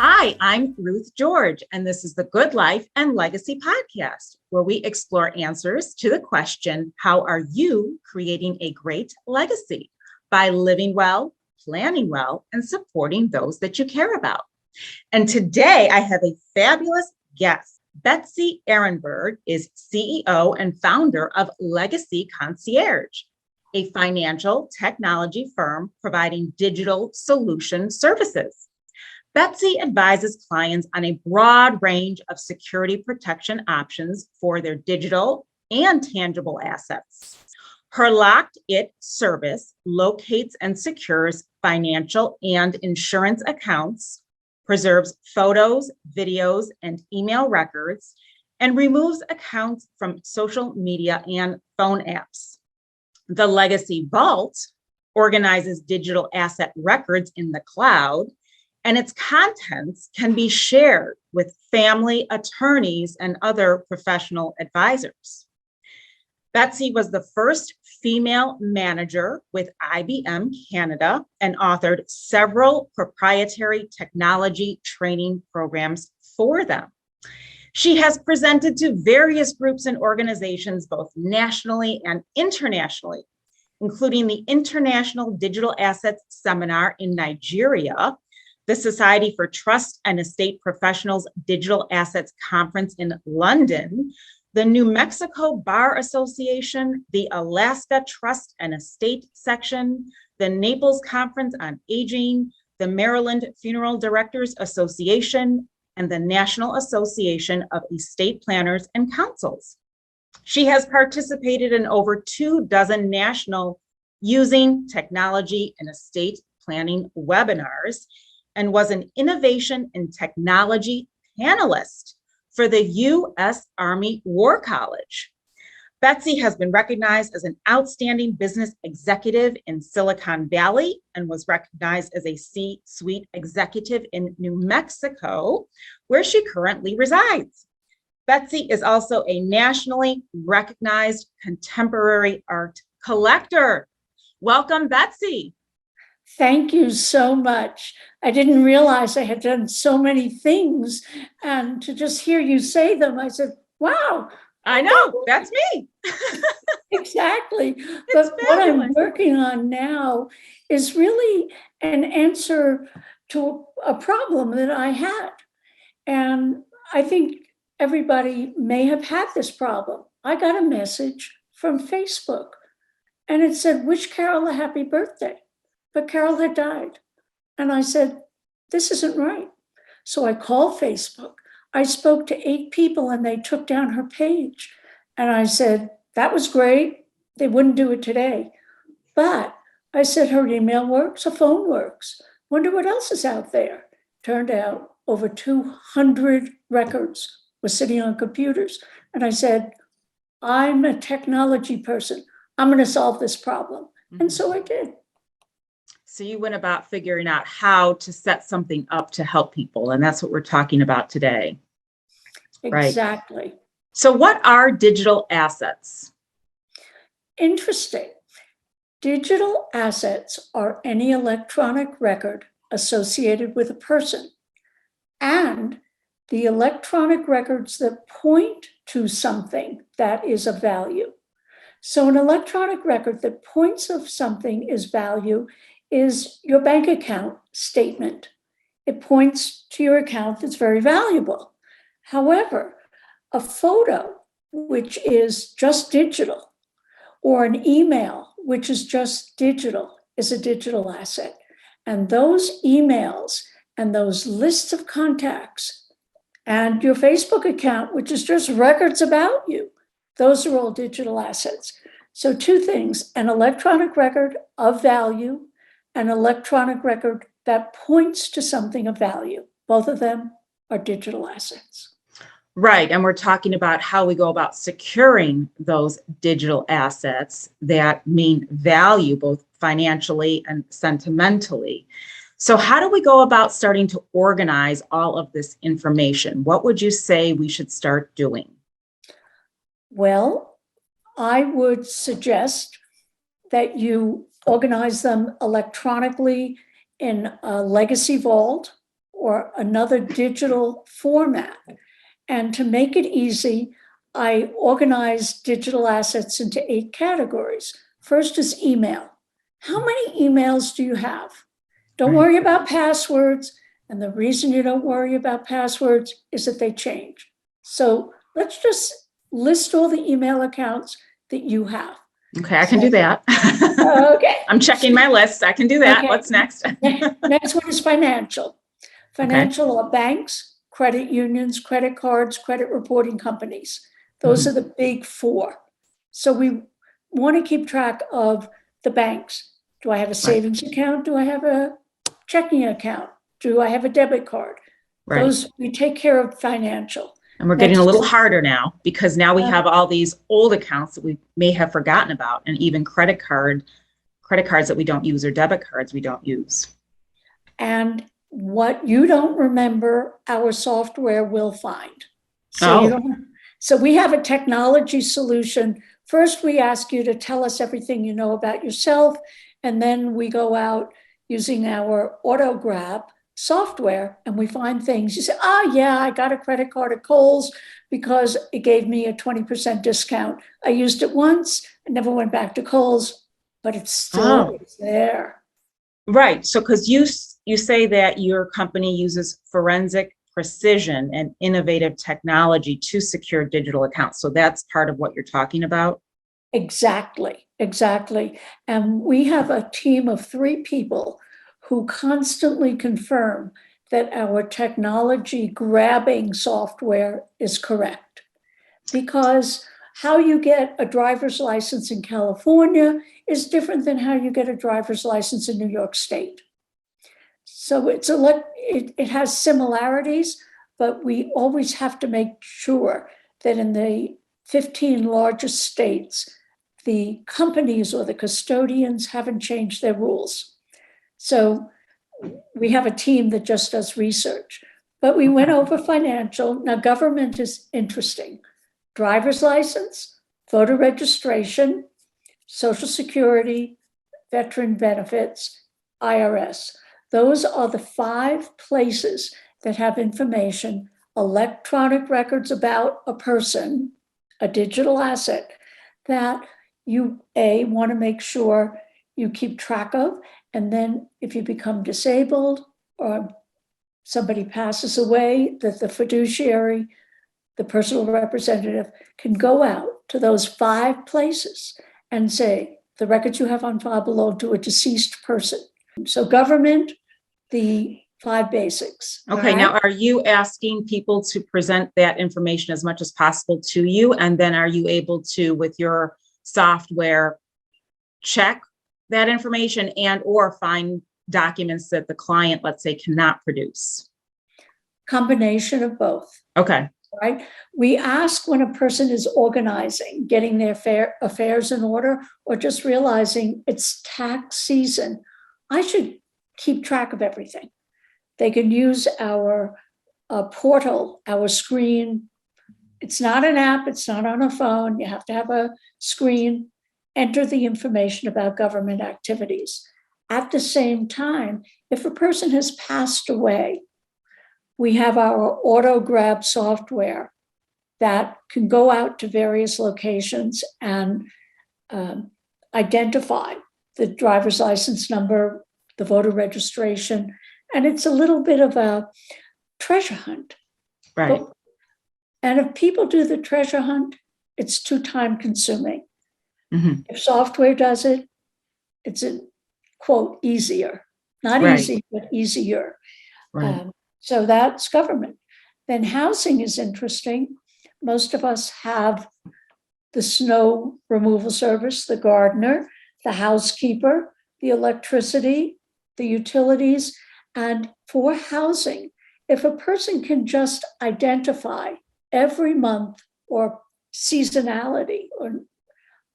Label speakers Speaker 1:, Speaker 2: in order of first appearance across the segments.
Speaker 1: Hi, I'm Ruth George, and this is the Good Life and Legacy podcast, where we explore answers to the question, how are you creating a great legacy by living well, planning well, and supporting those that you care about? And today I have a fabulous guest. Betsy Ehrenberg is CEO and founder of Legacy Concierge, a financial technology firm providing digital solution services. Betsy advises clients on a broad range of security protection options for their digital and tangible assets. Her Locked It service locates and secures financial and insurance accounts, preserves photos, videos, and email records, and removes accounts from social media and phone apps. The Legacy Vault organizes digital asset records in the cloud, and its contents can be shared with family attorneys and other professional advisors. Betsy was the first female manager with IBM Canada and authored several proprietary technology training programs for them. She has presented to various groups and organizations, both nationally and internationally, including the International Digital Assets Seminar in Nigeria, the Society for Trust and Estate Professionals Digital Assets Conference in London, the New Mexico Bar Association, the Alaska Trust and Estate Section, the Naples Conference on Aging, the Maryland Funeral Directors Association, and the National Association of Estate Planners and Councils. She has participated in over 24 national using technology and estate planning webinars, and was an innovation in technology panelist for the U.S. Army War College. Betsy has been recognized as an outstanding business executive in Silicon Valley and was recognized as a C-suite executive in New Mexico, where she currently resides. Betsy is also a nationally recognized contemporary art collector. Welcome, Betsy.
Speaker 2: Thank you so much. I didn't realize I had done so many things, and to just hear you say them, I said, wow.
Speaker 1: I know, that's me.
Speaker 2: Exactly. But what I'm working on now is really an answer to a problem that I had. And I think everybody may have had this problem. I got a message from Facebook, and it said, wish Carol a happy birthday. But Carol had died. And I said, this isn't right. So I called Facebook. I spoke to 8 people and they took down her page. And I said, that was great. They wouldn't do it today. But I said, her email works, her phone works. Wonder what else is out there. Turned out over 200 records were sitting on computers. And I said, I'm a technology person. I'm going to solve this problem. Mm-hmm. And so I did.
Speaker 1: So you went about figuring out how to set something up to help people. And that's what we're talking about today.
Speaker 2: Exactly.
Speaker 1: Right? So what are digital assets?
Speaker 2: Interesting. Digital assets are any electronic record associated with a person and the electronic records that point to something that is of value. So an electronic record that points of something is value is your bank account statement. It points to your account that's very valuable. However, a photo, which is just digital, or an email, which is just digital, is a digital asset. And those emails and those lists of contacts and your Facebook account, which is just records about you, those are all digital assets. So 2 things, an electronic record of value, an electronic record that points to something of value. Both of them are digital assets.
Speaker 1: Right. And we're talking about how we go about securing those digital assets that mean value, both financially and sentimentally. So how do we go about starting to organize all of this information? What would you say we should start doing?
Speaker 2: Well, I would suggest that you organize them electronically in a legacy vault or another digital format. And to make it easy, I organized digital assets into 8 categories. First is email. How many emails do you have? Don't worry about passwords. And the reason you don't worry about passwords is that they change. So let's just list all the email accounts that you have.
Speaker 1: Okay, I can do that.
Speaker 2: Okay.
Speaker 1: I'm checking my list. I can do that.
Speaker 2: Okay.
Speaker 1: What's next?
Speaker 2: Next one is financial. Financial are banks, credit unions, credit cards, credit reporting companies. Those are the big 4. So we want to keep track of the banks. Do I have a savings account? Do I have a checking account? Do I have a debit card?
Speaker 1: Right.
Speaker 2: Those, we take care of financial.
Speaker 1: And we're getting a little harder now because now we have all these old accounts that we may have forgotten about, and even credit cards that we don't use or debit cards we don't use.
Speaker 2: And what you don't remember, our software will find. So we have a technology solution. First, we ask you to tell us everything you know about yourself, and then we go out using our auto grab software and we find things. You say, oh yeah, I got a credit card at Kohl's because it gave me a 20% discount. I used it once, I never went back to Kohl's, but it's still it's there.
Speaker 1: Right. So because you say that your company uses forensic precision and innovative technology to secure digital accounts. So that's part of what you're talking about?
Speaker 2: Exactly. And we have a team of 3 people who constantly confirm that our technology grabbing software is correct. Because how you get a driver's license in California is different than how you get a driver's license in New York State. So it has similarities, but we always have to make sure that in the 15 largest states, the companies or the custodians haven't changed their rules. So we have a team that just does research. But we went over financial. Now, government is interesting. Driver's license, voter registration, Social Security, veteran benefits, IRS. Those are the 5 places that have information, electronic records about a person, a digital asset, that you, want to make sure you keep track of. And then if you become disabled or somebody passes away, that the fiduciary, the personal representative, can go out to those 5 places and say, the records you have on file belong to a deceased person. So government, the 5 basics.
Speaker 1: Okay, now are you asking people to present that information as much as possible to you? And then are you able to, with your software, check that information and or find documents that the client, let's say, cannot produce?
Speaker 2: Combination of both.
Speaker 1: Okay.
Speaker 2: Right? We ask when a person is organizing, getting their affairs in order, or just realizing it's tax season. I should keep track of everything. They can use our portal, our screen. It's not an app, it's not on a phone. You have to have a screen, enter the information about government activities. At the same time, if a person has passed away, we have our auto grab software that can go out to various locations and identify the driver's license number, the voter registration, and it's a little bit of a treasure hunt.
Speaker 1: Right.
Speaker 2: And if people do the treasure hunt, it's too time consuming. Mm-hmm. If software does it, it's a quote easier, not easy, but easier.
Speaker 1: Right.
Speaker 2: So that's government. Then housing is interesting. Most of us have the snow removal service, the gardener, the housekeeper, the electricity, the utilities. And for housing, if a person can just identify every month or seasonality or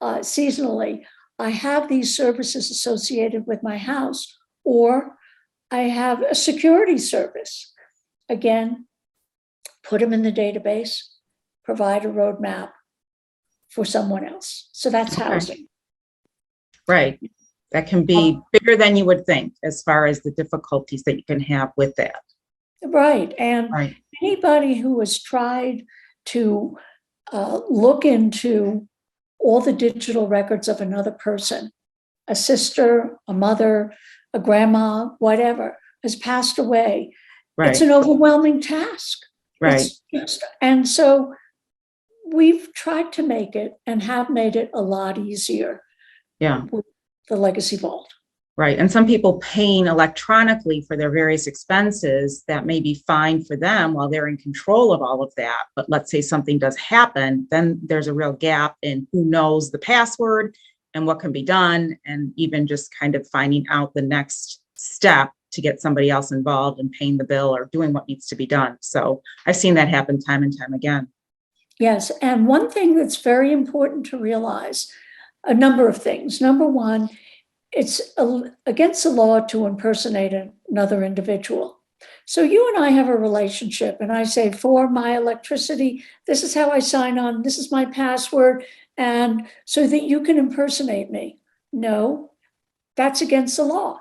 Speaker 2: seasonally, I have these services associated with my house, or I have a security service. Again, put them in the database, provide a roadmap for someone else. So that's housing.
Speaker 1: Right. That can be bigger than you would think as far as the difficulties that you can have with that.
Speaker 2: Right. And
Speaker 1: Right.
Speaker 2: anybody who has tried to look into all the digital records of another person, a sister, a mother, a grandma, whatever, has passed away, it's
Speaker 1: Right.
Speaker 2: an overwhelming task.
Speaker 1: Right.
Speaker 2: And so we've tried to make it and have made it a lot easier
Speaker 1: Yeah.
Speaker 2: with the Legacy Vault.
Speaker 1: Right. And some people paying electronically for their various expenses, that may be fine for them while they're in control of all of that. But let's say something does happen, then there's a real gap in who knows the password and what can be done, and even just kind of finding out the next step to get somebody else involved and paying the bill or doing what needs to be done. So I've seen that happen time and time again.
Speaker 2: Yes. And one thing that's very important to realize, a number of things. Number one, it's against the law to impersonate another individual. So you and I have a relationship, and I say, for my electricity, this is how I sign on, this is my password, and so that you can impersonate me. No, that's against the law.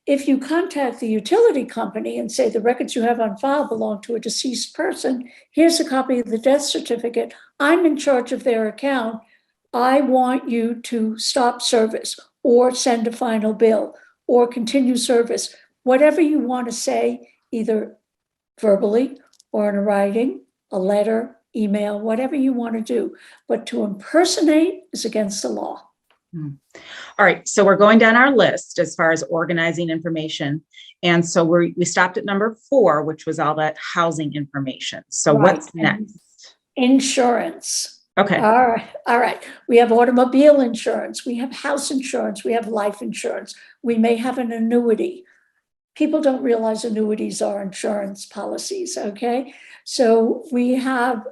Speaker 2: If you contact the utility company and say the records you have on file belong to a deceased person, here's a copy of the death certificate, I'm in charge of their account, I want you to stop service or send a final bill or continue service, whatever you want to say, either verbally or in writing, a letter, email, whatever you want to do. But to impersonate is against the law.
Speaker 1: All right, so we're going down our list as far as organizing information. And so we stopped at number 4, which was all that housing information. So
Speaker 2: Right.
Speaker 1: what's next?
Speaker 2: Insurance.
Speaker 1: Okay.
Speaker 2: All right. We have automobile insurance. We have house insurance. We have life insurance. We may have an annuity. People don't realize annuities are insurance policies, okay? So we have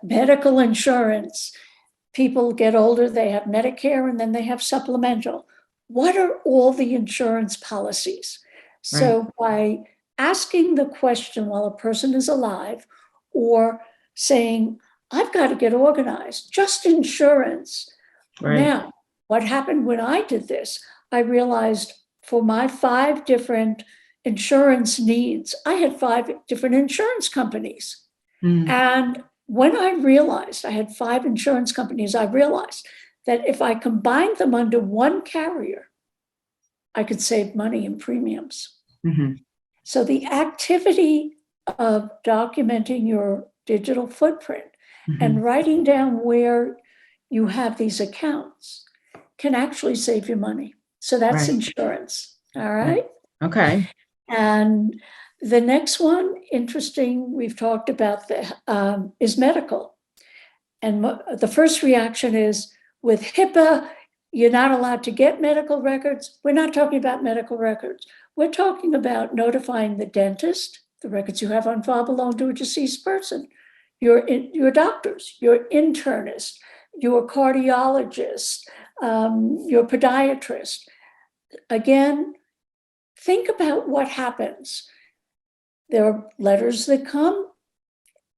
Speaker 2: medical insurance. People get older, they have Medicare, and then they have supplemental. What are all the insurance policies? So by asking the question while a person is alive, or saying, I've got to get organized, just insurance.
Speaker 1: Right.
Speaker 2: Now, what happened when I did this? I realized for my 5 different insurance needs, I had 5 different insurance companies. And when I realized I had 5 insurance companies, I realized that if I combined them under one carrier, I could save money in premiums. So the activity of documenting your digital footprint and writing down where you have these accounts can actually save you money. So that's insurance. All right.
Speaker 1: Okay.
Speaker 2: And the next one, interesting, we've talked about is medical. And the first reaction is, with HIPAA, you're not allowed to get medical records. We're not talking about medical records. We're talking about notifying the dentist, the records you have on file belong to a deceased person, your doctors, your internist, your cardiologist, your podiatrist. Again, think about what happens. There are letters that come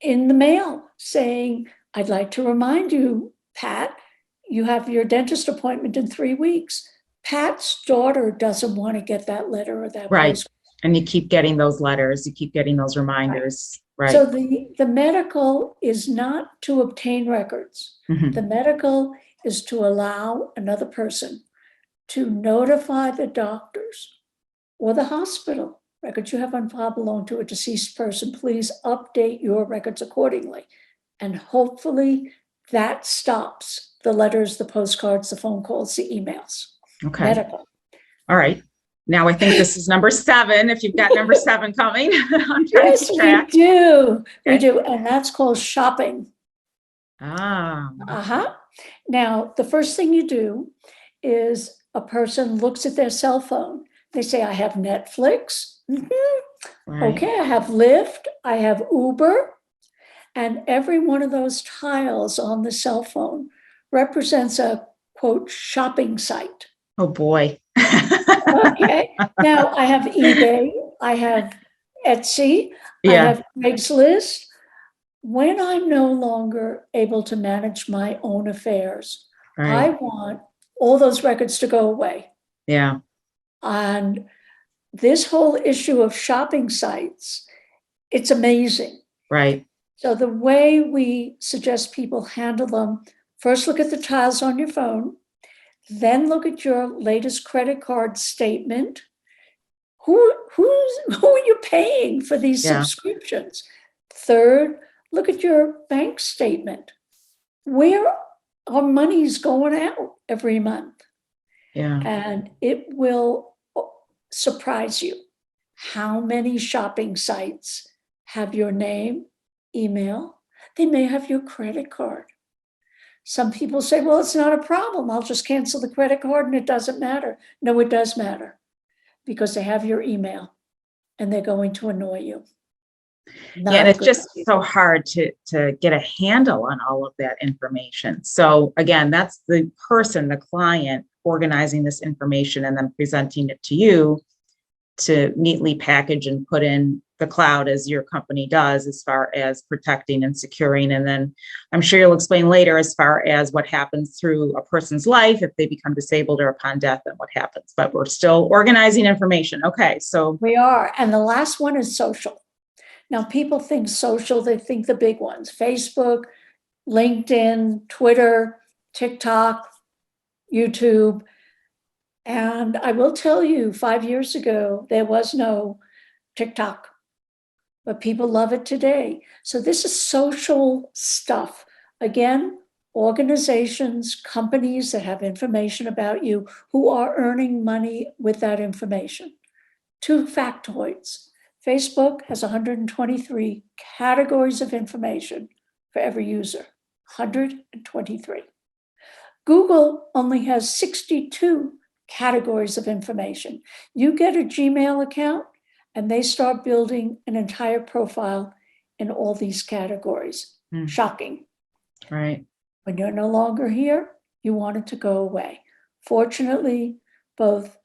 Speaker 2: in the mail saying, I'd like to remind you, Pat, you have your dentist appointment in 3 weeks. Pat's daughter doesn't want to get that letter or that post.
Speaker 1: And you keep getting those letters, you keep getting those reminders. Right.
Speaker 2: So the medical is not to obtain records. The medical is to allow another person to notify the doctors or the hospital. Records you have on file belong to a deceased person. Please update your records accordingly. And hopefully that stops the letters, the postcards, the phone calls, the emails.
Speaker 1: Okay.
Speaker 2: Medical.
Speaker 1: All right. Now I think this is number 7. If you've got number 7 coming, I'm trying
Speaker 2: Yes,
Speaker 1: to track.
Speaker 2: we do.
Speaker 1: Okay.
Speaker 2: We do. And that's called shopping.
Speaker 1: Ah.
Speaker 2: Now, the first thing you do is a person looks at their cell phone. They say, I have Netflix. Okay, I have Lyft. I have Uber. And every one of those tiles on the cell phone represents a, quote, shopping site.
Speaker 1: Oh, boy.
Speaker 2: Okay. Now, I have eBay. I have Etsy. I have Craigslist. When I'm no longer able to manage my own affairs, I want all those records to go away.
Speaker 1: Yeah.
Speaker 2: And this whole issue of shopping sites, it's amazing.
Speaker 1: Right.
Speaker 2: So the way we suggest people handle them, first look at the tiles on your phone, then look at your latest credit card statement. Who are you paying for these
Speaker 1: Yeah.
Speaker 2: subscriptions? Third, look at your bank statement. Where our money's going out every month?
Speaker 1: Yeah.
Speaker 2: And it will surprise you how many shopping sites have your name, email. They may have your credit card. Some people say, well, it's not a problem. I'll just cancel the credit card and it doesn't matter. No, it does matter, because they have your email and they're going to annoy you.
Speaker 1: Yeah, and it's just so hard to get a handle on all of that information. So again, that's the person, the client, organizing this information and then presenting it to you to neatly package and put in the cloud, as your company does, as far as protecting and securing. And then I'm sure you'll explain later as far as what happens through a person's life if they become disabled or upon death and what happens. But we're still organizing information. Okay, so
Speaker 2: we are. And the last one is social. Now, people think social, they think the big ones: Facebook, LinkedIn, Twitter, TikTok, YouTube. And I will tell you, 5 years ago, there was no TikTok, but people love it today. So this is social stuff. Again, organizations, companies that have information about you who are earning money with that information. 2 factoids. Facebook has 123 categories of information for every user, 123. Google only has 62 categories of information. You get a Gmail account and they start building an entire profile in all these categories. Shocking.
Speaker 1: right.
Speaker 2: When you're no longer here, you want it to go away. Fortunately, both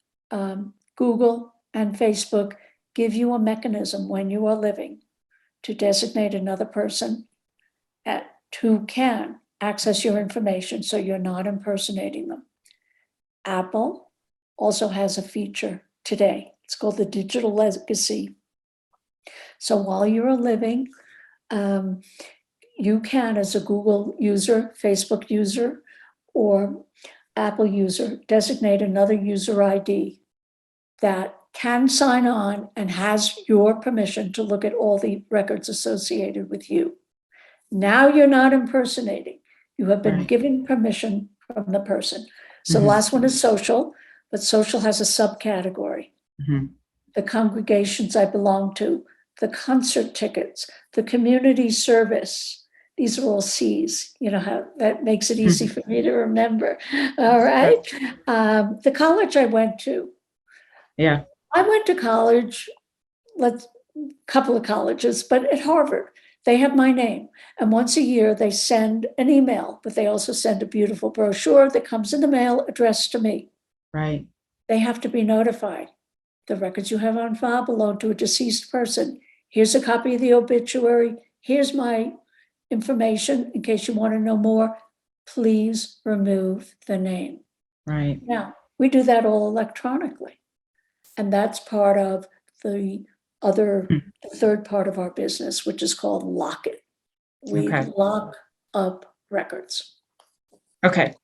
Speaker 2: Google and Facebook give you a mechanism when you are living to designate another person who can access your information so you're not impersonating them. Apple also has a feature today. It's called the digital legacy. So while you're living, you can, as a Google user, Facebook user, or Apple user, designate another user ID that can sign on and has your permission to look at all the records associated with you. Now you're not impersonating. You have been given permission from the person. So the last one is social, but social has a subcategory. The congregations I belong to, the concert tickets, the community service. These are all C's. You know how that makes it easy for me to remember. All right. The college I went to.
Speaker 1: Yeah.
Speaker 2: I went to college, couple of colleges, but at Harvard, they have my name. And once a year, they send an email, but they also send a beautiful brochure that comes in the mail addressed to me.
Speaker 1: Right.
Speaker 2: They have to be notified. The records you have on file belong to a deceased person. Here's a copy of the obituary. Here's my information in case you want to know more. Please remove the name.
Speaker 1: Right.
Speaker 2: Now, we do that all electronically. And that's part of the third part of our business, which is called Lock It. We lock up records.
Speaker 1: Okay.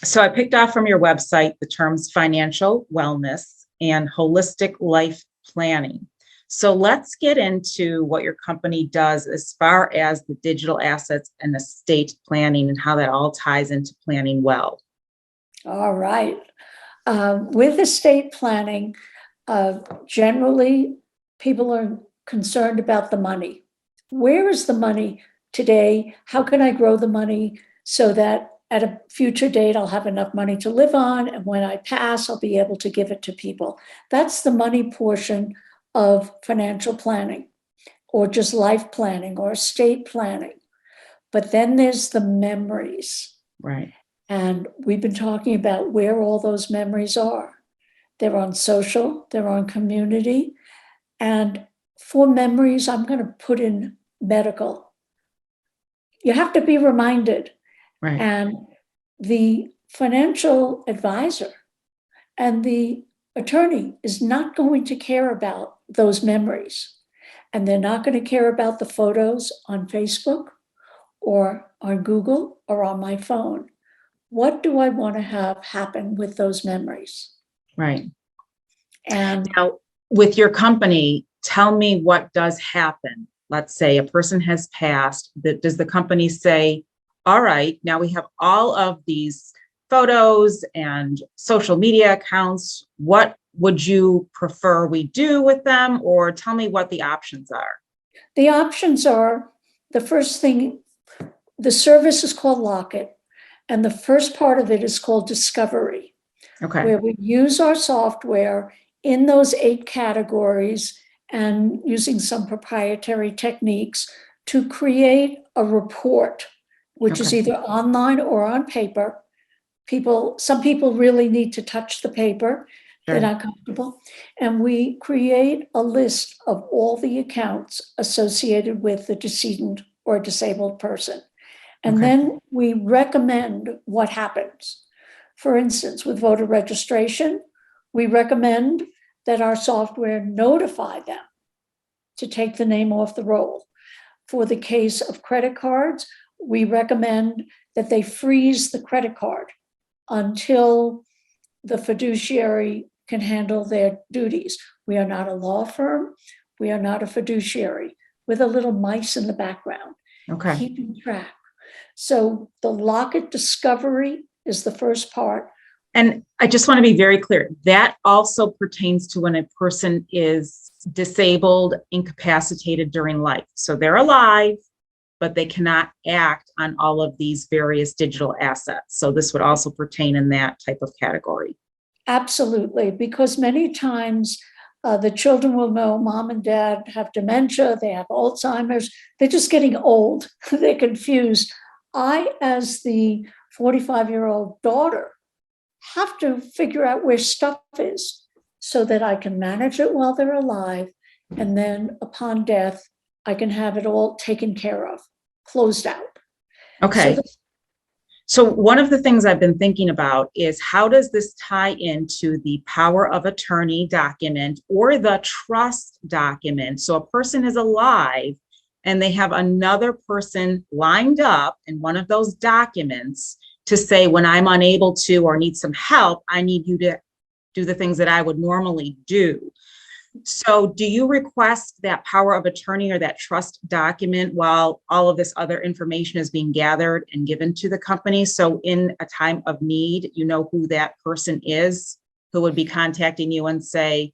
Speaker 1: So I picked off from your website the terms financial wellness and holistic life planning. So let's get into what your company does as far as the digital assets and estate planning and how that all ties into planning well.
Speaker 2: All right. With estate planning, generally, people are concerned about the money. Where is the money today? How can I grow the money so that at a future date, I'll have enough money to live on, and when I pass, I'll be able to give it to people? That's the money portion of financial planning, or just life planning or estate planning. But then there's the memories.
Speaker 1: Right.
Speaker 2: And we've been talking about where all those memories are. They're on social, they're on community. And for memories, I'm going to put in medical. You have to be reminded.
Speaker 1: Right.
Speaker 2: And the financial advisor and the attorney is not going to care about those memories. And they're not going to care about the photos on Facebook or on Google or on my phone. What do I want to have happen with those memories?
Speaker 1: Right.
Speaker 2: And
Speaker 1: Now, with your company, tell me what does happen. Let's say a person has passed. Does the company say, all right, now we have all of these photos and social media accounts. What would you prefer we do with them? Or tell me what the options are.
Speaker 2: the options are, the first thing, the service is called Locket, and the first part of it is called Discovery,
Speaker 1: Okay.
Speaker 2: where we use our software in those 8 categories and using some proprietary techniques to create a report, which is
Speaker 1: Okay.
Speaker 2: either online or on paper. Some people really need to touch the paper. They're
Speaker 1: Sure.
Speaker 2: not comfortable. And we create a list of all the accounts associated with the decedent or disabled person. And
Speaker 1: Okay.
Speaker 2: then we recommend what happens. For instance, with voter registration, we recommend that our software notify them to take the name off the roll. For the case of credit cards, we recommend that they freeze the credit card until the fiduciary can handle their duties. We are not a law firm. We are not a fiduciary with a little mice in the background,
Speaker 1: Okay.
Speaker 2: keeping track. So the Locket Discovery is the first part.
Speaker 1: And I just want to be very clear. That also pertains to when a person is disabled, incapacitated during life. So they're alive, but they cannot act on all of these various digital assets. So this would also pertain in that type of category.
Speaker 2: Absolutely, because many times the children will know mom and dad have dementia, they have Alzheimer's, they're just getting old, they're confused. I, as the 45-year-old daughter, have to figure out where stuff is so that I can manage it while they're alive. And then upon death, I can have it all taken care of, closed out.
Speaker 1: Okay. So one of the things I've been thinking about is how does this tie into the power of attorney document or the trust document? So a person is alive and they have another person lined up in one of those documents to say, when I'm unable to or need some help, I need you to do the things that I would normally do. So do you request that power of attorney or that trust document while all of this other information is being gathered and given to the company? So in a time of need, you know who that person is who would be contacting you and say,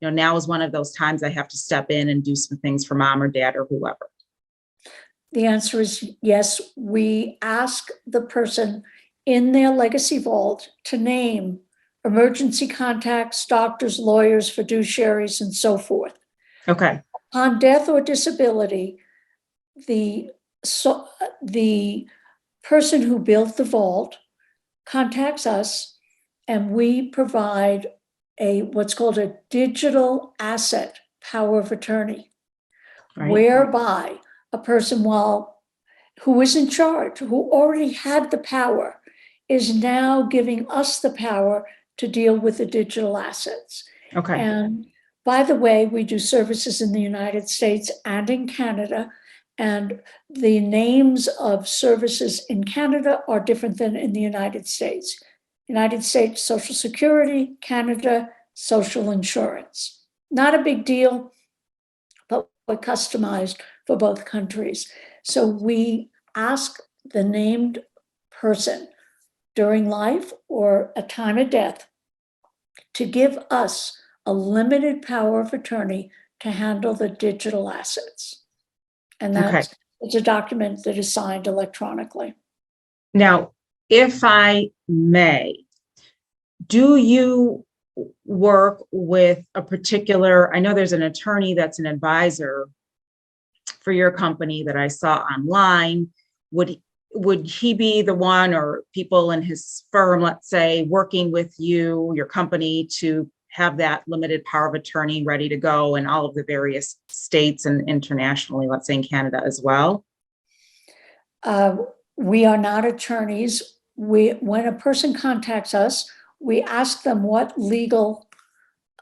Speaker 1: you know, now is one of those times I have to step in and do some things for mom or dad or whoever.
Speaker 2: The answer is yes. We ask the person in their legacy vault to name emergency contacts, doctors, lawyers, fiduciaries, and so forth.
Speaker 1: Okay.
Speaker 2: On death or disability, the person who built the vault contacts us, and we provide what's called a digital asset power of attorney,
Speaker 1: Right.
Speaker 2: whereby a person who is in charge, who already had the power, is now giving us the power to deal with the digital assets.
Speaker 1: Okay.
Speaker 2: And by the way, we do services in the United States and in Canada, and the names of services in Canada are different than in the United States. United States, Social Security; Canada, social insurance. Not a big deal, but we're customized for both countries. So we ask the named person during life or a time of death to give us a limited power of attorney to handle the digital assets. And it's a document that is signed electronically.
Speaker 1: Now, if I may, do you work with a particular, I know there's an attorney that's an advisor for your company that I saw online. Would he be the one, or people in his firm, let's say, working with you, your company, to have that limited power of attorney ready to go in all of the various states and internationally, let's say in Canada as well?
Speaker 2: We are not attorneys. When a person contacts us, we ask them what legal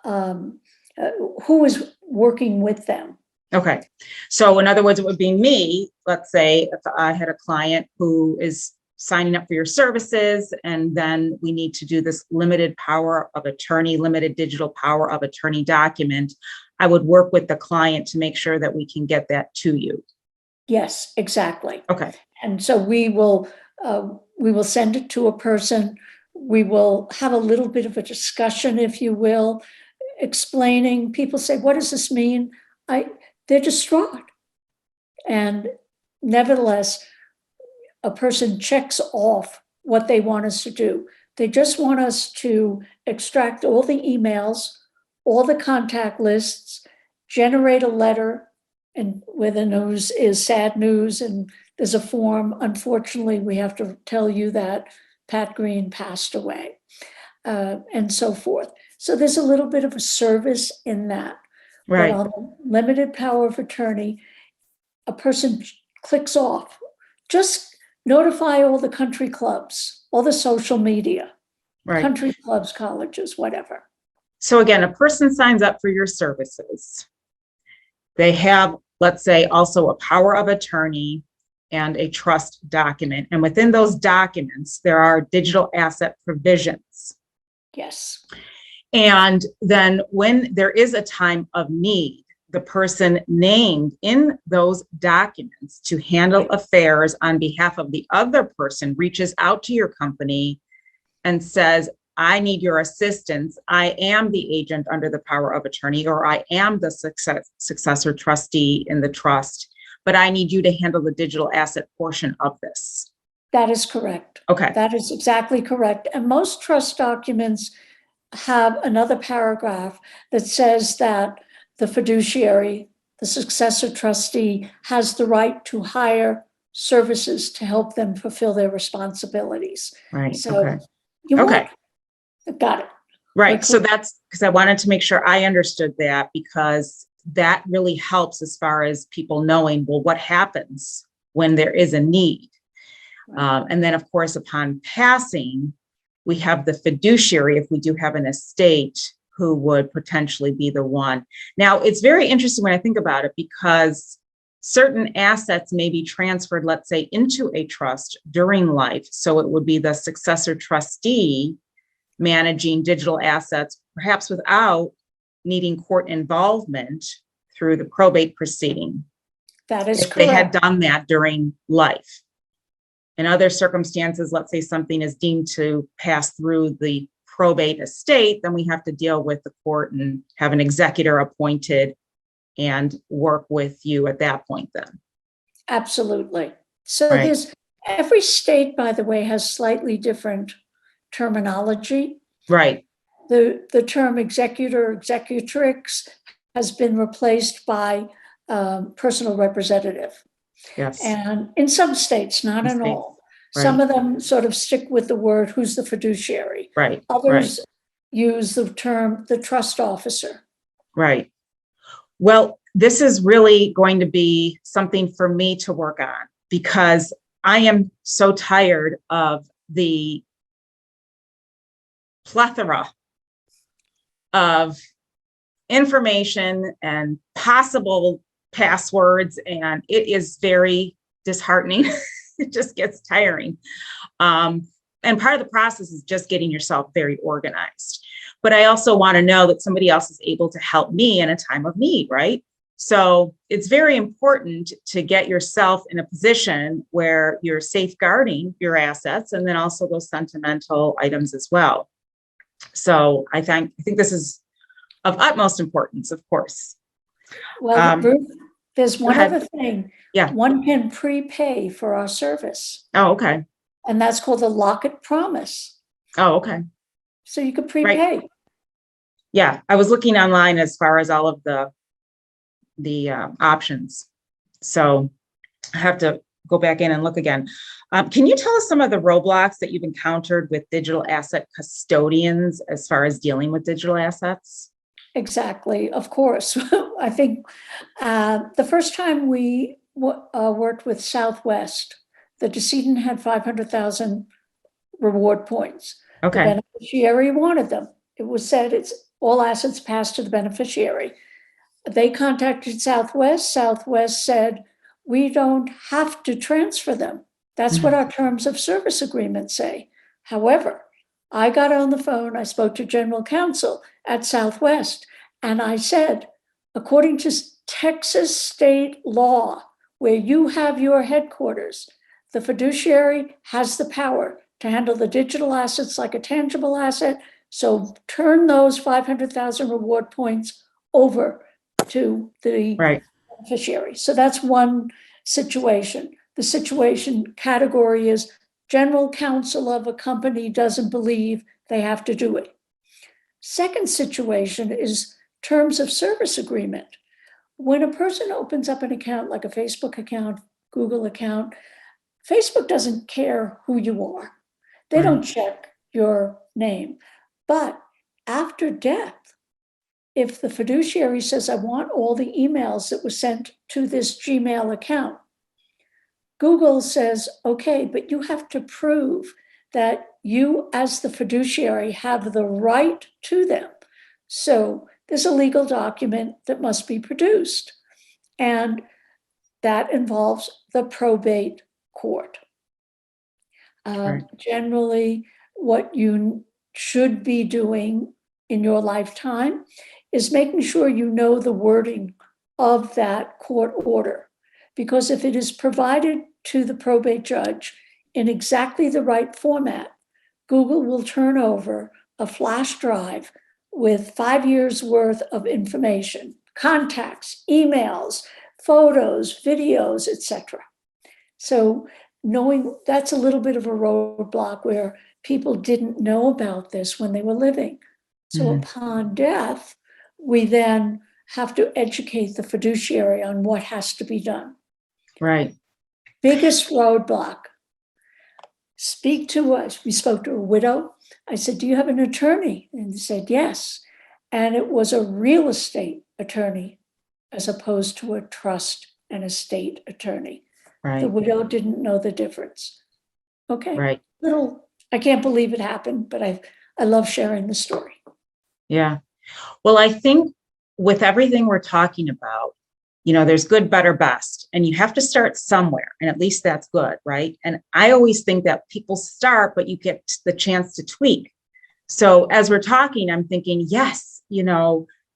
Speaker 2: who is working with them.
Speaker 1: Okay. So in other words, it would be me. Let's say if I had a client who is signing up for your services, and then we need to do this limited power of attorney, limited digital power of attorney document, I would work with the client to make sure that we can get that to you.
Speaker 2: Yes, exactly.
Speaker 1: Okay.
Speaker 2: And so we will send it to a person. We will have a little bit of a discussion, if you will, explaining. People say, "What does this mean?" They're distraught. And nevertheless, a person checks off what they want us to do. They just want us to extract all the emails, all the contact lists, generate a letter, and where the news is sad news, and there's a form. Unfortunately, we have to tell you that Pat Green passed away, and so forth. So there's a little bit of a service in that.
Speaker 1: Right.
Speaker 2: But on a limited power of attorney, a person clicks off. Just notify all the country clubs, all the social media,
Speaker 1: Right.
Speaker 2: country clubs, colleges, whatever.
Speaker 1: So again, a person signs up for your services. They have, let's say, also a power of attorney and a trust document. And within those documents, there are digital asset provisions.
Speaker 2: Yes.
Speaker 1: And then when there is a time of need, the person named in those documents to handle affairs on behalf of the other person reaches out to your company and says, "I need your assistance. I am the agent under the power of attorney, or I am the successor trustee in the trust, but I need you to handle the digital asset portion of this."
Speaker 2: That is correct.
Speaker 1: Okay.
Speaker 2: That is exactly correct. And most trust documents have another paragraph that says that the fiduciary, the successor trustee, has the right to hire services to help them fulfill their responsibilities.
Speaker 1: Right.
Speaker 2: So
Speaker 1: Okay.
Speaker 2: you
Speaker 1: Okay.
Speaker 2: Got it.
Speaker 1: Right. So that's because I wanted to make sure I understood that, because that really helps as far as people knowing, well, what happens when there is a need. And then, of course, upon passing, we have the fiduciary, if we do have an estate, who would potentially be the one. Now, it's very interesting when I think about it, because certain assets may be transferred, let's say, into a trust during life. So it would be the successor trustee managing digital assets, perhaps without needing court involvement through the probate proceeding.
Speaker 2: That is correct.
Speaker 1: If they had done that during life. In other circumstances, let's say something is deemed to pass through the probate estate, then we have to deal with the court and have an executor appointed and work with you at that point then.
Speaker 2: Absolutely. So
Speaker 1: Right.
Speaker 2: there's, every state, by the way, has slightly different terminology.
Speaker 1: Right.
Speaker 2: The term executor, executrix has been replaced by personal representative.
Speaker 1: Yes.
Speaker 2: And in some states, not in all. Some of them sort of stick with the word, who's the fiduciary.
Speaker 1: Right.
Speaker 2: Others use the term, the trust officer.
Speaker 1: Right. Well, this is really going to be something for me to work on, because I am so tired of the plethora of information and possible passwords, and it is very disheartening. It just gets tiring. And part of the process is just getting yourself very organized. But I also want to know that somebody else is able to help me in a time of need, right? So it's very important to get yourself in a position where you're safeguarding your assets, and then also those sentimental items as well. So I think this is of utmost importance, of course.
Speaker 2: Well, Ruth, there's one
Speaker 1: ahead.
Speaker 2: other thing.
Speaker 1: Yeah.
Speaker 2: One can prepay for our service.
Speaker 1: Oh, okay.
Speaker 2: And that's called a locket promise.
Speaker 1: Oh, okay.
Speaker 2: So you could prepay.
Speaker 1: Right. Yeah, I was looking online as far as all of the options. So I have to go back in and look again. Can you tell us some of the roadblocks that you've encountered with digital asset custodians as far as dealing with digital assets?
Speaker 2: Exactly, of course. I think the first time we worked with Southwest, the decedent had 500,000 reward points.
Speaker 1: Okay.
Speaker 2: The beneficiary wanted them. it was said it's all assets passed to the beneficiary. They contacted Southwest. Southwest said, we don't have to transfer them. That's what our terms of service agreement say. However, I got on the phone, I spoke to general counsel at Southwest, and I said, according to Texas state law, where you have your headquarters, the fiduciary has the power to handle the digital assets like a tangible asset. So turn those 500,000 reward points over to the
Speaker 1: Right.
Speaker 2: beneficiary. So that's one situation. The situation category is general counsel of a company doesn't believe they have to do it. Second situation is terms of service agreement. When a person opens up an account like a Facebook account, Google account, Facebook doesn't care who you are. They
Speaker 1: Right.
Speaker 2: don't check your name. But after death, if the fiduciary says, I want all the emails that were sent to this Gmail account, Google says, okay, but you have to prove that you as the fiduciary have the right to them. So there's a legal document that must be produced. And that involves the probate court.
Speaker 1: Right.
Speaker 2: Generally, what you should be doing in your lifetime is making sure you know the wording of that court order. Because if it is provided to the probate judge in exactly the right format, Google will turn over a flash drive with 5 years worth of information, contacts, emails, photos, videos, etc. So knowing that's a little bit of a roadblock where people didn't know about this when they were living. So upon death, we then have to educate the fiduciary on what has to be done.
Speaker 1: Right.
Speaker 2: Biggest roadblock. Speak to us. We spoke to a widow. I said, do you have an attorney? And they said, yes. And it was a real estate attorney as opposed to a trust and estate attorney.
Speaker 1: Right.
Speaker 2: The widow didn't know the difference. Okay.
Speaker 1: Right.
Speaker 2: I can't believe it happened, but I love sharing the story.
Speaker 1: Yeah. Well, I think with everything we're talking about, there's good, better, best, and you have to start somewhere. And at least that's good. Right. And I always think that people start, but you get the chance to tweak. So as we're talking, I'm thinking, yes, you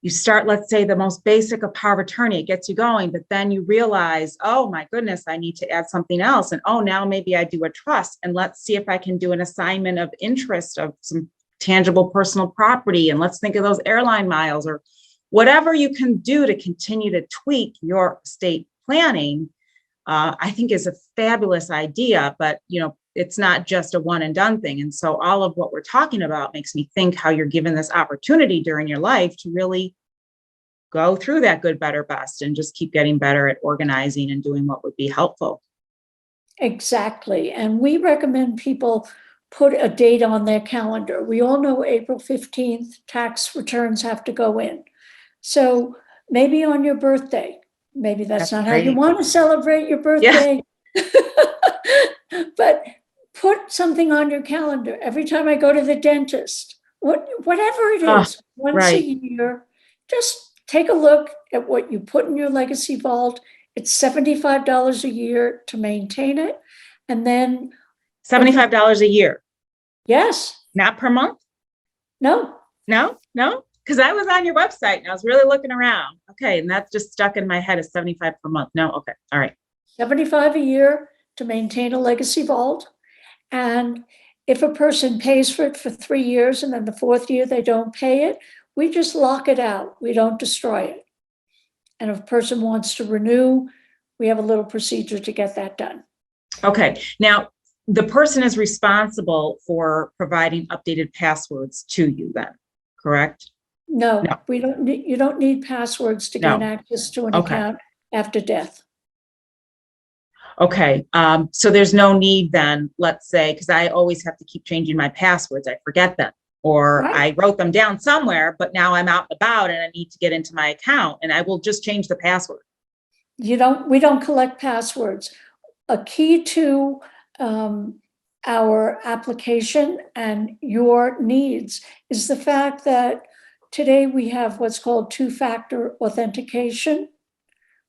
Speaker 1: start, let's say, the most basic of power of attorney, it gets you going, but then you realize, oh my goodness, I need to add something else. And oh, now maybe I do a trust, and let's see if I can do an assignment of interest of some tangible personal property. And let's think of those airline miles or whatever you can do to continue to tweak your estate planning. I think is a fabulous idea, but it's not just a one and done thing. And so all of what we're talking about makes me think how you're given this opportunity during your life to really go through that good, better, best, and just keep getting better at organizing and doing what would be helpful.
Speaker 2: Exactly. And we recommend people put a date on their calendar. We all know April 15th, tax returns have to go in. So maybe on your birthday, maybe that's not
Speaker 1: great.
Speaker 2: How you want to celebrate your birthday, but put something on your calendar. Every time I go to the dentist, whatever it is, once a year, just take a look at what you put in your legacy vault. It's $75 a year to maintain it. And then
Speaker 1: $75 a year.
Speaker 2: Yes.
Speaker 1: Not per month?
Speaker 2: No.
Speaker 1: Because I was on your website and I was really looking around. Okay. And that's just stuck in my head as 75 per month. No. Okay. All right.
Speaker 2: 75 a year to maintain a legacy vault. And if a person pays for it for 3 years and then the 4th year they don't pay it, we just lock it out. We don't destroy it. And if a person wants to renew, we have a little procedure to get that done.
Speaker 1: Okay. Now, the person is responsible for providing updated passwords to you then, correct?
Speaker 2: No. We don't need, you don't need passwords to gain access to an account after death.
Speaker 1: Okay. So there's no need then, let's say, because I always have to keep changing my passwords. I forget them, or I wrote them down somewhere, but now I'm out and about and I need to get into my account and I will just change the password. We
Speaker 2: don't collect passwords. A key to our application and your needs is the fact that today we have what's called two-factor authentication,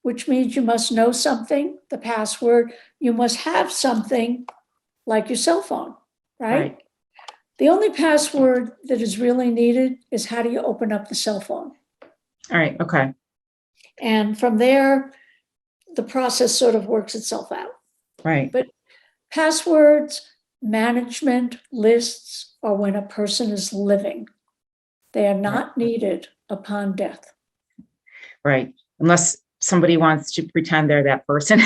Speaker 2: which means you must know something, the password, you must have something like your cell phone, right? The only password that is really needed is how do you open up the cell phone?
Speaker 1: All right. Okay.
Speaker 2: And from there, the process sort of works itself out.
Speaker 1: Right.
Speaker 2: But passwords, management, lists are when a person is living. They are not needed upon death.
Speaker 1: Right. Unless somebody wants to pretend they're that person.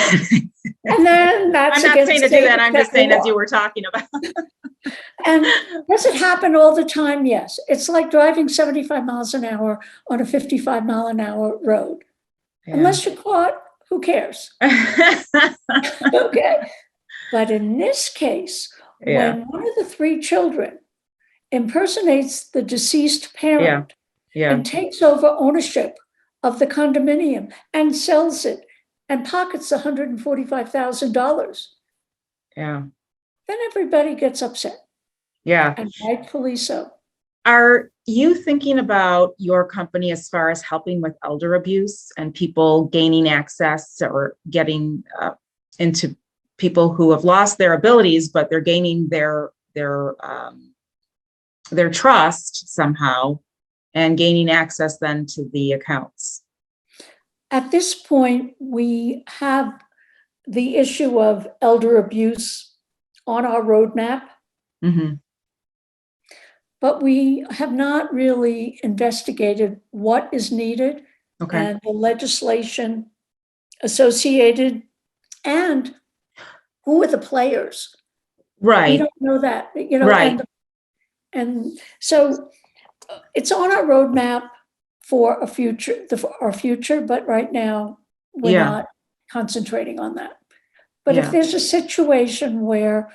Speaker 2: And then that's
Speaker 1: I'm not saying to do that. I'm just saying, as you
Speaker 2: were.
Speaker 1: were talking about.
Speaker 2: And does it happen all the time? Yes. It's like driving 75 miles an hour on a 55 mile an hour road.
Speaker 1: Yeah.
Speaker 2: Unless you're caught, who cares? Okay. But in this case, when one of the three children impersonates the deceased parent and takes over ownership of the condominium and sells it and pockets $145,000, then everybody gets upset.
Speaker 1: Yeah.
Speaker 2: And rightfully so.
Speaker 1: Are you thinking about your company as far as helping with elder abuse and people gaining access or getting into people who have lost their abilities, but they're gaining their trust somehow and gaining access then to the accounts?
Speaker 2: At this point, we have the issue of elder abuse on our roadmap.
Speaker 1: Mm-hmm.
Speaker 2: But we have not really investigated what is needed and the legislation associated and who are the players.
Speaker 1: Right.
Speaker 2: We don't know that,
Speaker 1: Right.
Speaker 2: And so it's on our roadmap for our future, but right now we're not concentrating on that. But if there's a situation where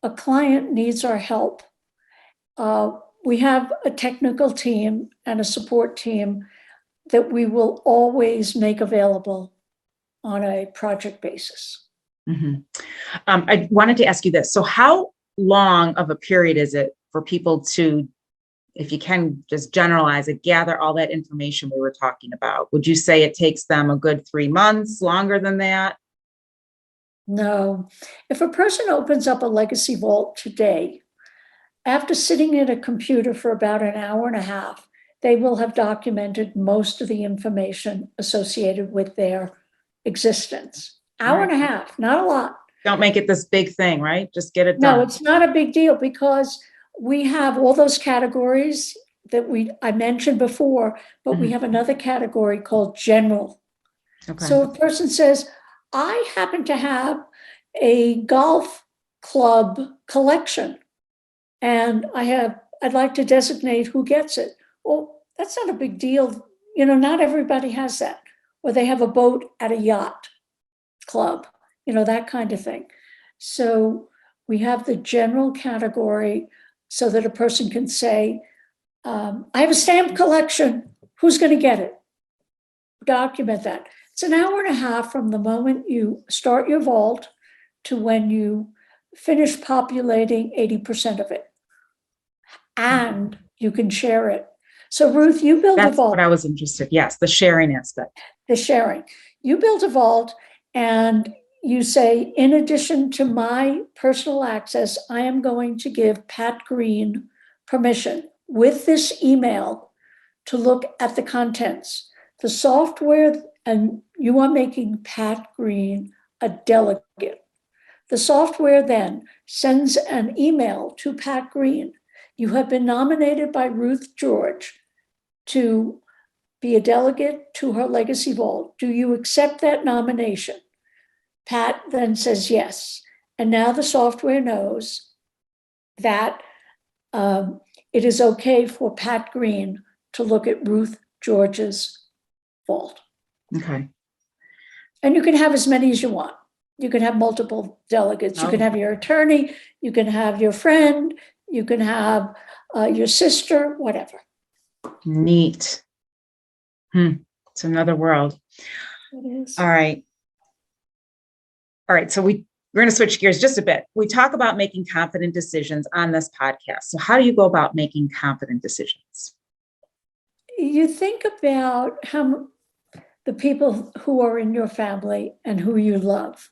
Speaker 2: a client needs our help, we have a technical team and a support team that we will always make available on a project basis.
Speaker 1: Mm-hmm. I wanted to ask you this. So how long of a period is it for people to, if you can just generalize it, gather all that information we were talking about? Would you say it takes them a good 3 months, longer than that?
Speaker 2: No. If a person opens up a legacy vault today, after sitting at a computer for about an hour and a half, they will have documented most of the information associated with their existence. Hour and a half, not a lot.
Speaker 1: Don't make it this big thing, right? Just get it done.
Speaker 2: No, it's not a big deal because we have all those categories that I mentioned before, but we have another category called general.
Speaker 1: Okay.
Speaker 2: So a person says, I happen to have a golf club collection. And I'd like to designate who gets it. Well, that's not a big deal. Not everybody has that. Or they have a boat at a yacht club, that kind of thing. So we have the general category so that a person can say, I have a stamp collection. Who's going to get it? Document that. It's an hour and a half from the moment you start your vault to when you finish populating 80% of it. And you can share it. So Ruth, you built a vault. That's
Speaker 1: what I was interested. Yes, the sharing aspect.
Speaker 2: The sharing. You built a vault and you say, in addition to my personal access, I am going to give Pat Green permission with this email to look at the contents. The software, and you are making Pat Green a delegate. The software then sends an email to Pat Green. You have been nominated by Ruth George to be a delegate to her legacy vault. Do you accept that nomination? Pat then says yes. And now the software knows that it is okay for Pat Green to look at Ruth George's vault.
Speaker 1: Okay.
Speaker 2: And you can have as many as you want. You can have multiple delegates. You can have your attorney. You can have your friend. You can have your sister, whatever.
Speaker 1: Neat. It's another world.
Speaker 2: It is.
Speaker 1: All right. So we We're going to switch gears just a bit. We talk about making confident decisions on this podcast. So how do you go about making confident decisions?
Speaker 2: You think about how the people who are in your family and who you love,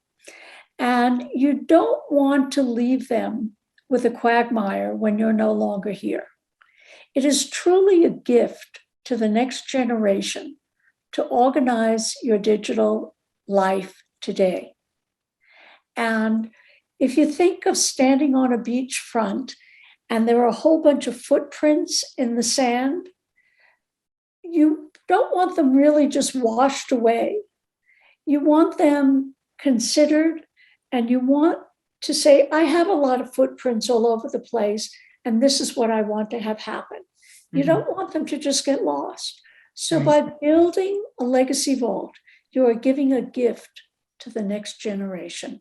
Speaker 2: and you don't want to leave them with a quagmire when you're no longer here. It is truly a gift to the next generation to organize your digital life today. And if you think of standing on a beachfront and there are a whole bunch of footprints in the sand, you don't want them really just washed away. You want them considered, and you want to say, I have a lot of footprints all over the place, and this is what I want to have happen. You don't want them to just get lost. So by building a legacy vault, you are giving a gift to the next generation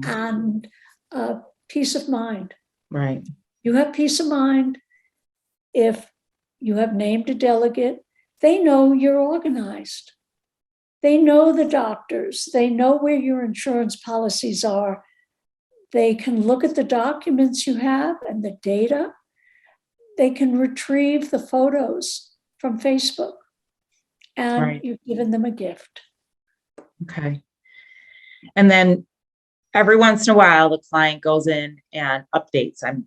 Speaker 2: and peace of mind.
Speaker 1: Right.
Speaker 2: You have peace of mind if you have named a delegate. They know you're organized. They know the doctors. They know where your insurance policies are. They can look at the documents you have and the data. They can retrieve the photos from Facebook, and you've given them a gift.
Speaker 1: Okay. And then every once in a while, the client goes in and updates, I'm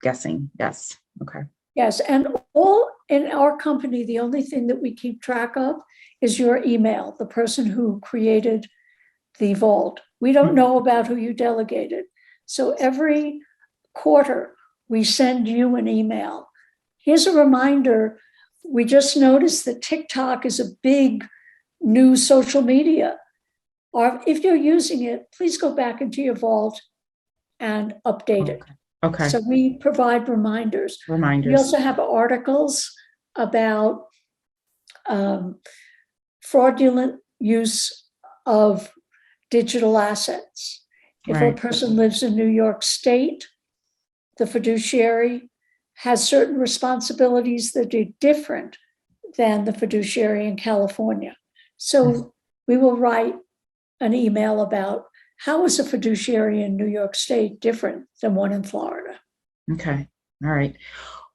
Speaker 1: guessing. Yes. Okay.
Speaker 2: Yes. And all in our company, the only thing that we keep track of is your email, the person who created the vault. We don't know about who you delegated. So every quarter, we send you an email. Here's a reminder. We just noticed that TikTok is a big new social media. Or if you're using it, please go back into your vault and update it.
Speaker 1: Okay.
Speaker 2: So we provide reminders. We also have articles about fraudulent use of digital assets. If a person lives in New York State, the fiduciary has certain responsibilities that are different than the fiduciary in California. So we will write an email about how is a fiduciary in New York State different than one in Florida.
Speaker 1: Okay. All right.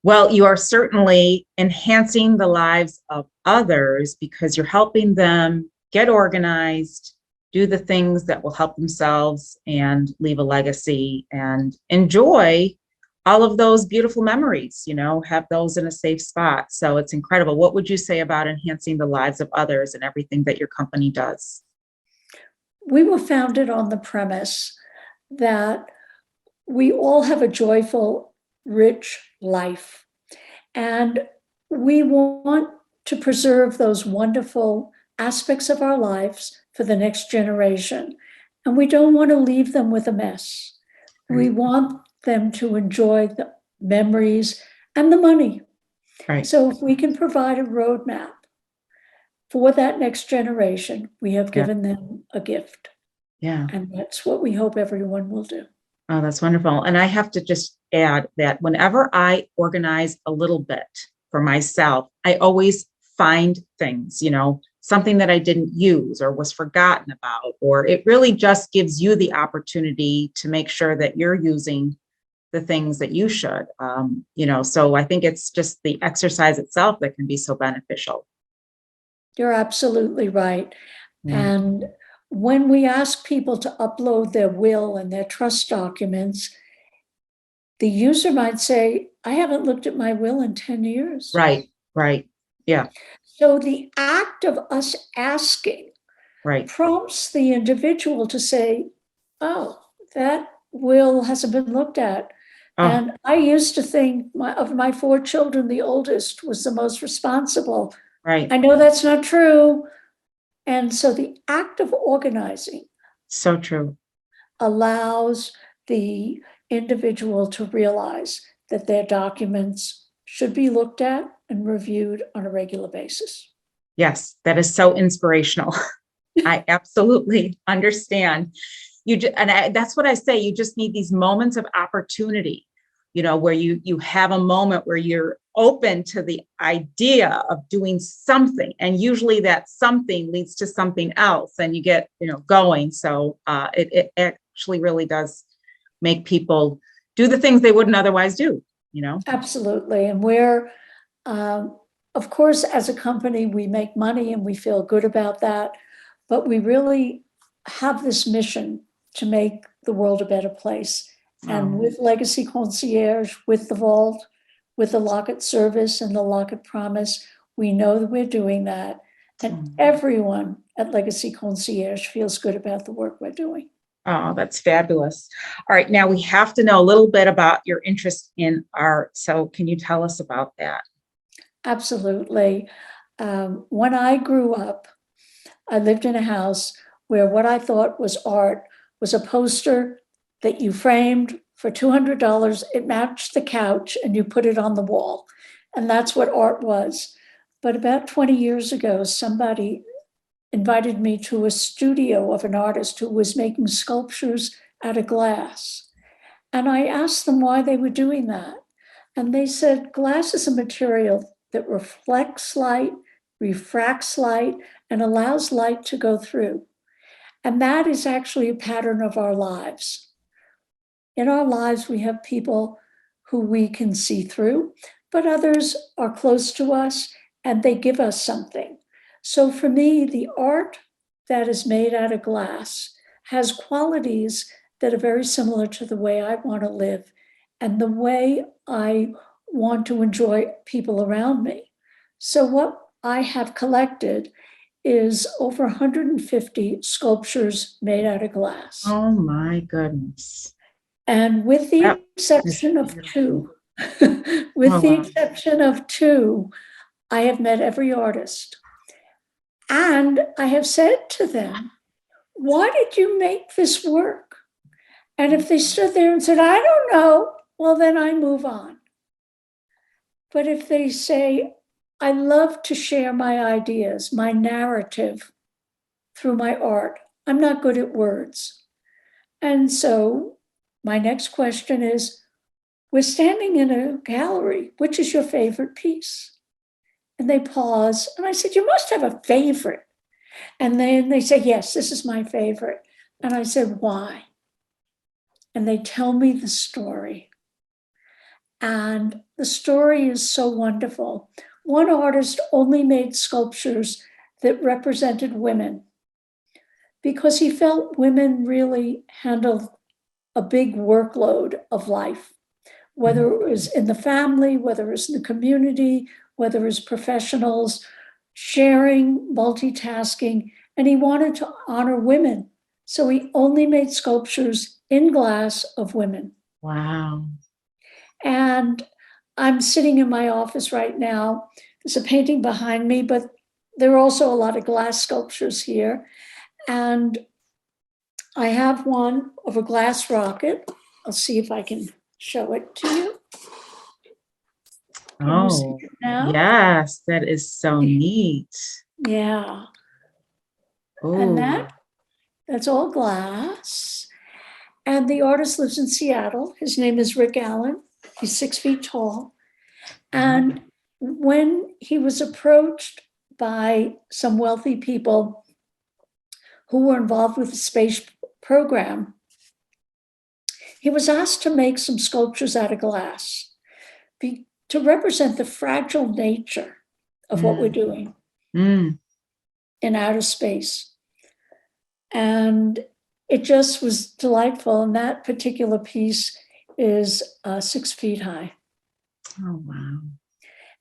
Speaker 1: Well, you are certainly enhancing the lives of others because you're helping them get organized, do the things that will help themselves and leave a legacy and enjoy all of those beautiful memories, have those in a safe spot. So it's incredible. What would you say about enhancing the lives of others and everything that your company does?
Speaker 2: We were founded on the premise that we all have a joyful, rich life. And we want to preserve those wonderful aspects of our lives for the next generation. And we don't want to leave them with a mess. We want them to enjoy the memories and the money. So if we can provide a roadmap for that next generation, we have given them a gift.
Speaker 1: Yeah.
Speaker 2: And that's what we hope everyone will do.
Speaker 1: Oh, that's wonderful. And I have to just add that whenever I organize a little bit for myself, I always find things, something that I didn't use or was forgotten about, or it really just gives you the opportunity to make sure that you're using the things that you should, so I think it's just the exercise itself that can be so beneficial.
Speaker 2: You're absolutely right. And when we ask people to upload their will and their trust documents, the user might say, I haven't looked at my will in 10 years.
Speaker 1: Right. Yeah.
Speaker 2: So the act of us asking prompts the individual to say, oh, that will hasn't been looked at. And I used to think of my 4 children, the oldest was the most responsible. I know that's not true. And so the act of organizing
Speaker 1: so true
Speaker 2: allows the individual to realize that their documents should be looked at and reviewed on a regular basis.
Speaker 1: Yes, that is so inspirational. I absolutely understand. That's what I say. You just need these moments of opportunity, where you have a moment where you're open to the idea of doing something. And usually that something leads to something else and you get, going. So it actually really does make people do the things they wouldn't otherwise do,
Speaker 2: Absolutely. And we're, of course, as a company, we make money and we feel good about that, but we really have this mission to make the world a better place. And with Legacy Concierge, with the Vault, with the Locket service and the Locket Promise, we know that we're doing that. And everyone at Legacy Concierge feels good about the work we're doing.
Speaker 1: Oh, that's fabulous. All right. Now we have to know a little bit about your interest in art. So can you tell us about that?
Speaker 2: Absolutely. When I grew up, I lived in a house where what I thought was art was a poster that you framed for $200. It matched the couch and you put it on the wall. And that's what art was. But about 20 years ago, somebody invited me to a studio of an artist who was making sculptures out of glass. And I asked them why they were doing that. And they said, glass is a material that reflects light, refracts light, and allows light to go through. And that is actually a pattern of our lives. In our lives, we have people who we can see through, but others are close to us and they give us something. So for me, the art that is made out of glass has qualities that are very similar to the way I want to live and the way I want to enjoy people around me. So what I have collected is over 150 sculptures made out of glass.
Speaker 1: Oh my goodness.
Speaker 2: And with the
Speaker 1: That
Speaker 2: exception
Speaker 1: is
Speaker 2: of
Speaker 1: beautiful.
Speaker 2: exception of two, I have met every artist. And I have said to them, why did you make this work? And if they stood there and said, I don't know, well, then I move on. But if they say, I love to share my ideas, my narrative through my art, I'm not good at words. And so my next question is, we're standing in a gallery. Which is your favorite piece? And they pause. And I said, you must have a favorite. And then they say, yes, this is my favorite. And I said, why? And they tell me the story. And the story is so wonderful. One artist only made sculptures that represented women because he felt women really handled a big workload of life, whether it was in the family, whether it was in the community, whether it was professionals, sharing, multitasking, and he wanted to honor women. So he only made sculptures in glass of women.
Speaker 1: Wow.
Speaker 2: And I'm sitting in my office right now. There's a painting behind me, but there are also a lot of glass sculptures here. And I have one of a glass rocket. I'll see if I can show it to you. Can you see it now?
Speaker 1: Yes, that is so neat.
Speaker 2: Yeah.
Speaker 1: Ooh.
Speaker 2: And that's all glass. And the artist lives in Seattle. His name is Rick Allen. He's 6 feet tall. And when he was approached by some wealthy people who were involved with the space program, he was asked to make some sculptures out of glass to represent the fragile nature of what we're doing in outer space. And it just was delightful. And that particular piece is 6 feet high.
Speaker 1: Oh, wow.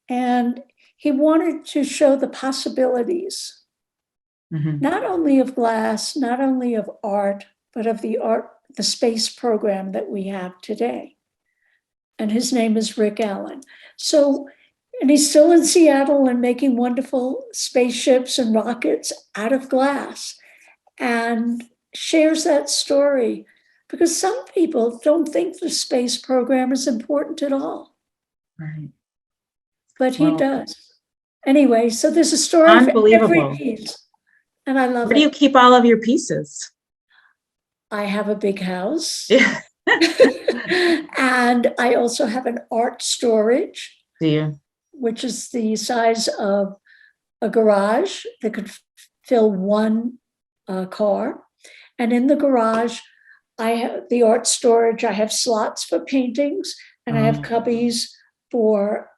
Speaker 2: And he wanted to show the possibilities, not only of glass, not only of art, but of the space program that we have today. And his name is Rick Allen. So, and he's still in Seattle and making wonderful spaceships and rockets out of glass and shares that story because some people don't think the space program is important at all.
Speaker 1: Right.
Speaker 2: But he does. Anyway, so there's a story for every piece. And I love it.
Speaker 1: Where do you keep all of your pieces?
Speaker 2: I have a big house.
Speaker 1: Yeah.
Speaker 2: And I also have an art storage.
Speaker 1: Do you?
Speaker 2: Which is the size of a garage that could fill one car. And in the garage, I have the art storage. I have slots for paintings, and I have cubbies for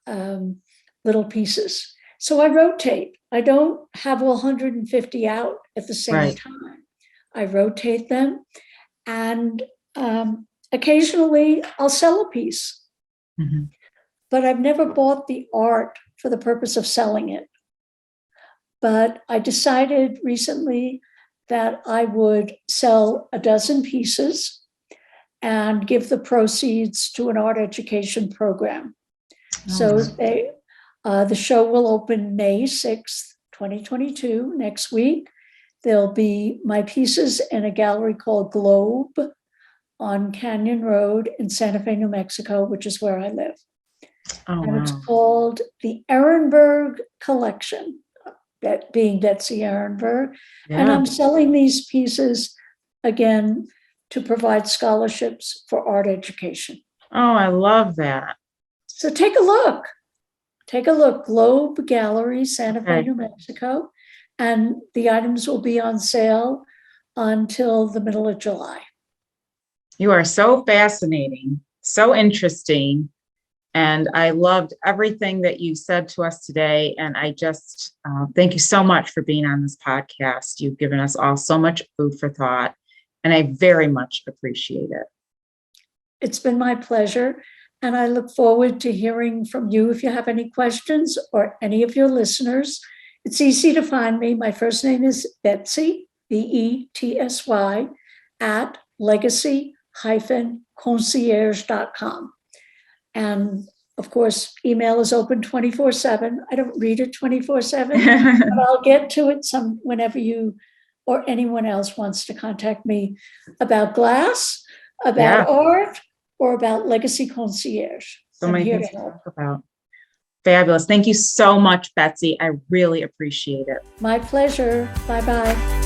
Speaker 2: little pieces. So I rotate. I don't have all 150 out at the same time. I rotate them, and occasionally I'll sell a piece. But I've never bought the art for the purpose of selling it. But I decided recently that I would sell a dozen pieces and give the proceeds to an art education program. So the show will open May 6th, 2022, next week. There'll be my pieces in a gallery called Globe on Canyon Road in Santa Fe, New Mexico, which is where I live. And it's called the Ehrenberg Collection, that being Betsy Ehrenberg. And I'm selling these pieces again to provide scholarships for art education.
Speaker 1: Oh, I love that.
Speaker 2: So take a look. Take a look, Globe Gallery, Santa Fe, New Mexico. And the items will be on sale until the middle of July.
Speaker 1: You are so fascinating, so interesting. And I loved everything that you said to us today. And I just thank you so much for being on this podcast. You've given us all so much food for thought, and I very much appreciate it.
Speaker 2: It's been my pleasure. And I look forward to hearing from you if you have any questions or any of your listeners. It's easy to find me. My first name is Betsy, Betsy, at legacy-concierge.com. And of course, email is open 24/7. I don't read it 24/7, but I'll get to it whenever you or anyone else wants to contact me about glass, about art, or about Legacy Concierge.
Speaker 1: So many things to talk about. Fabulous. Thank you so much, Betsy. I really appreciate it.
Speaker 2: My pleasure. Bye-bye.